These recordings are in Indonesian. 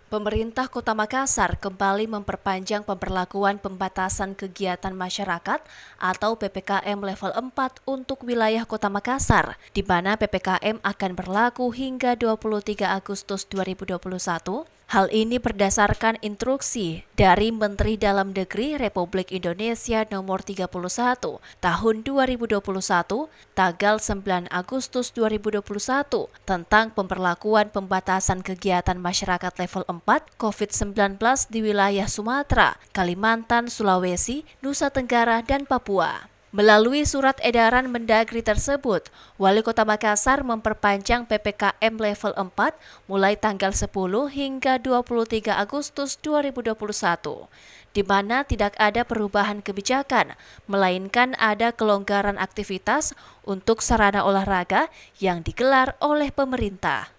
Pemerintah Kota Makassar kembali memperpanjang pemberlakuan pembatasan kegiatan masyarakat atau PPKM level 4 untuk wilayah Kota Makassar, di mana PPKM akan berlaku hingga 23 Agustus 2021. Hal ini berdasarkan instruksi dari Menteri Dalam Negeri Republik Indonesia nomor 31 tahun 2021 tanggal 9 Agustus 2021 tentang pemberlakuan pembatasan kegiatan masyarakat level 4 COVID-19 di wilayah Sumatera, Kalimantan, Sulawesi, Nusa Tenggara, dan Papua. Melalui surat edaran Mendagri tersebut, Wali Kota Makassar memperpanjang PPKM level 4 mulai tanggal 10 hingga 23 Agustus 2021, di mana tidak ada perubahan kebijakan, melainkan ada kelonggaran aktivitas untuk sarana olahraga yang digelar oleh pemerintah.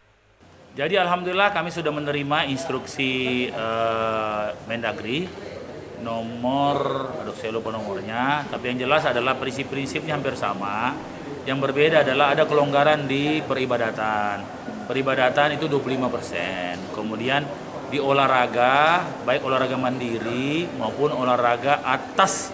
Jadi alhamdulillah kami sudah menerima instruksi Mendagri nomor, saya lupa nomornya, tapi yang jelas adalah prinsip-prinsipnya hampir sama. Yang berbeda adalah ada kelonggaran di peribadatan. Peribadatan itu 25%. Kemudian di olahraga, baik olahraga mandiri maupun olahraga atas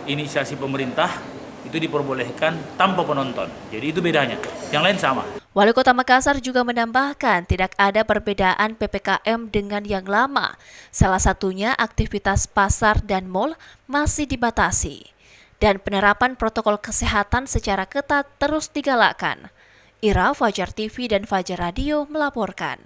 inisiasi pemerintah itu diperbolehkan tanpa penonton. Jadi itu bedanya. Yang lain sama. Wali Kota Makassar juga menambahkan tidak ada perbedaan PPKM dengan yang lama. Salah satunya aktivitas pasar dan mal masih dibatasi. Dan penerapan protokol kesehatan secara ketat terus digalakkan. Ira, Fajar TV dan Fajar Radio melaporkan.